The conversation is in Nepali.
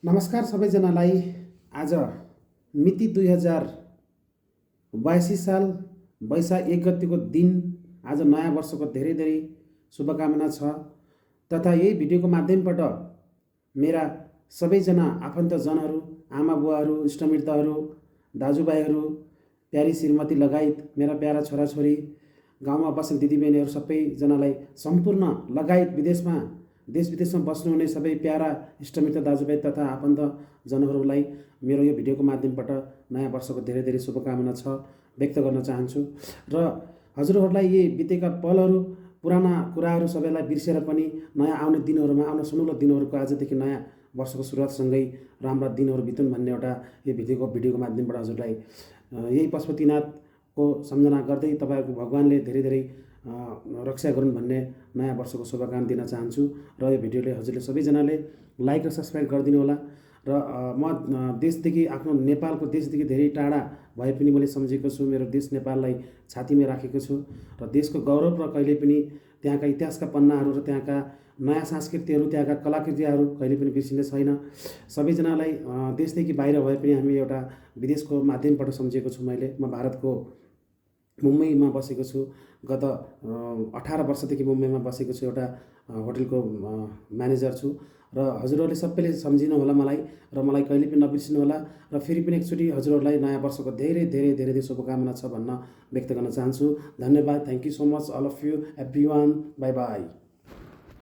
नमस्कार सबैजनालाई। आज मिति 2082 साल वैशाख 1 गतिको दिन। आज नयाँ वर्षको धेरै धेरै शुभकामना छ तथा यही भिडियोको माध्यमबाट मेरा सबैजना आफन्तजनहरू, आमा बुवाहरू, इष्टमित्रहरू, दाजुभाइहरू, प्यारी श्रीमती लगायत मेरा प्यारा छोराछोरी, गाउँमा बस्ने दिदीबहिनीहरू सबैजनालाई सम्पूर्ण लगायत देश विदेशमा बस्नुहुने सबै प्यारा इष्टमित्र दाजुभाइ तथा आफन्तजनहरूलाई मेरो यो भिडियोको माध्यमबाट नयाँ वर्षको धेरै धेरै शुभकामना व्यक्त गर्न चाहन्छु। र हजुरहरूलाई यी बितेका पलहरू, पुराना कुराहरू सबैलाई बिर्सेर पनि नयाँ आउने दिनहरूमा, आउन सुनौलो दिनहरूको आजदेखि नयाँ वर्षको सुरुवातसँगै राम्रा दिनहरू बितुन् भन्ने एउटा यो भिडियोको माध्यमबाट हजुरलाई यही पशुपतिनाथको सम्झना गर्दै तपाईँहरूको भगवान्ले धेरै धेरै रक्षा गरून् भन्ने नयाँ वर्षको शुभकामना दिन चाहन्छु। र यो भिडियोले हजुरले सबैजनाले लाइक र सब्सक्राइब गरिदिनु होला। र म देशदेखि, आफ्नो नेपालको देशदेखि धेरै टाढा भए पनि मैले सम्झेको छु, मेरो देश नेपाललाई छातीमा राखेको छु र देशको गौरव र कहिले पनि त्यहाँका इतिहासका पन्नाहरू र त्यहाँका नयाँ संस्कृतिहरू, त्यहाँका कलाकृतिहरू कहिले पनि बिर्सिने छैन। सबैजनालाई देशदेखि बाहिर भए पनि हामी एउटा विदेशको माध्यमबाट सम्झेको छु। म भारतको मुम्बईमा बसेको छु। गत 18 वर्षदेखि मुम्बईमा बसेको छु। एउटा होटलको म्यानेजर छु र हजुरहरूले सबैले सम्झिनु होला मलाई र मलाई कहिले पनि नबिर्सिनु होला। र फेरि पनि एकचोटि हजुरहरूलाई नयाँ वर्षको धेरै धेरै धेरै धेरै शुभकामना छ भन्न व्यक्त गर्न चाहन्छु। धन्यवाद। Thank you so much all of you everyone. Bye by.